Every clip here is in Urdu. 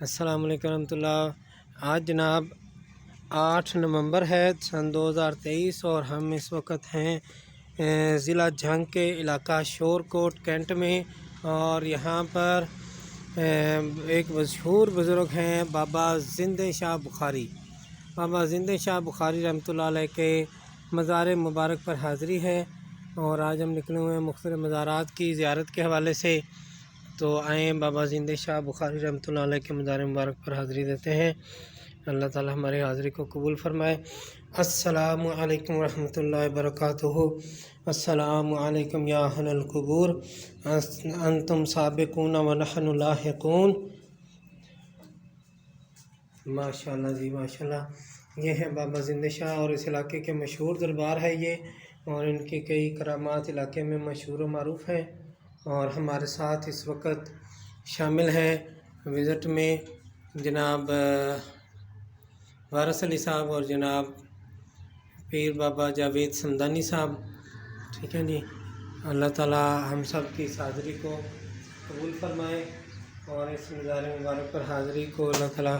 السلام علیکم ورحمۃ اللہ۔ آج جناب 8 نومبر ہے سن 2023 اور ہم اس وقت ہیں ضلع جھنگ کے علاقہ شور کوٹ کینٹ میں، اور یہاں پر ایک مشہور بزرگ ہیں بابا زندہ شاہ بخاری۔ بابا زندہ شاہ بخاری رحمۃ اللہ علیہ کے مزار مبارک پر حاضری ہے، اور آج ہم نکلے ہوئے ہیں مختلف مزارات کی زیارت کے حوالے سے۔ تو آئیں بابا زندہ شاہ بخاری رحمۃ اللہ علیہ کے مزار مبارک پر حاضری دیتے ہیں۔ اللہ تعالی ہماری حاضری کو قبول فرمائے۔ السلام علیکم ورحمۃ اللہ وبرکاتہ۔ السلام علیکم یا اہل القبور، انتم سابقون ونحن لاحقون۔ ماشاءاللہ جی ماشاءاللہ، یہ ہے بابا زندہ شاہ، اور اس علاقے کے مشہور دربار ہے یہ، اور ان کی کئی کرامات علاقے میں مشہور و معروف ہیں۔ اور ہمارے ساتھ اس وقت شامل ہیں وزٹ میں جناب وارث علی صاحب اور جناب پیر بابا جاوید سمدانی صاحب، ٹھیک ہے جی۔ اللہ تعالی ہم سب کی اس حاضری کو قبول فرمائے، اور اس مزار مبارک پر حاضری کو اللہ تعالی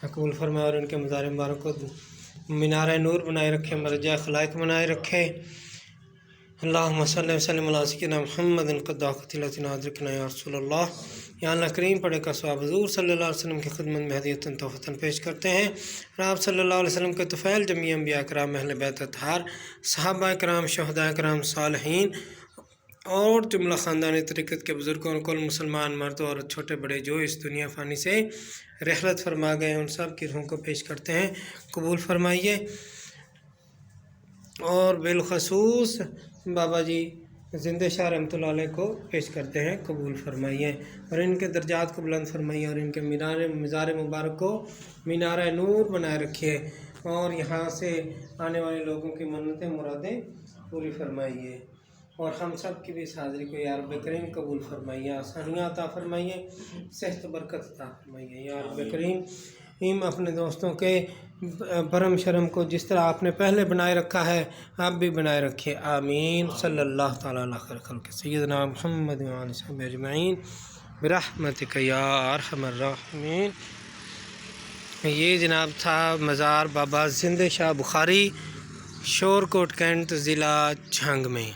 قبول فرمائے، اور ان کے مزار مبارک کو مینار نور بنائے رکھے، مرجع خلائق بنائے رکھے۔ اللہم صلی وسلم علی سیدنا محمد قد قتلتنا ادرکنا یا رسول اللہ۔ یا اللہ کریم پڑھے کا ثواب حضور صلی اللہ علیہ وسلم کی خدمت میں ہدیۃ تحفتاً پیش کرتے ہیں، اور آپ صلی اللہ علیہ وسلم کے طفیل جمیع انبیاء کرام، اہل بیت اطہار، صحابہ کرام، شہداء کرام، صالحین اور جملہ خاندانی طریقت کے بزرگوں اور کل مسلمان مرد اور چھوٹے بڑے جو اس دنیا فانی سے رحلت فرما گئے، ان سب کی روح کو پیش کرتے ہیں، قبول فرمائیے۔ اور بالخصوص بابا جی زندہ شاہ رحمۃ اللہ علیہ کو پیش کرتے ہیں، قبول فرمائیے، اور ان کے درجات کو بلند فرمائیے، اور ان کے مزار مبارک کو مینار نور بنائے رکھیے، اور یہاں سے آنے والے لوگوں کی منتیں مرادیں پوری فرمائیے، اور ہم سب کی بھی اس حاضری کو یا رب کریم قبول فرمائیے، آسانیاں عطا فرمائیے، صحت و برکت عطا فرمائیے یا رب کریم۔ اپنے دوستوں کے برم شرم کو جس طرح آپ نے پہلے بنائے رکھا ہے آپ بھی بنائے رکھیے، آمین۔ صلی اللہ تعالیٰ علیہ خیر خلق سیدنا محمد و آلہ وصحبہ اجمعین برحمتک یا ارحم الراحمین۔ یہ جناب تھا مزار بابا زندہ شاہ بخاری، شور کوٹ کینٹ، ضلع جھنگ میں۔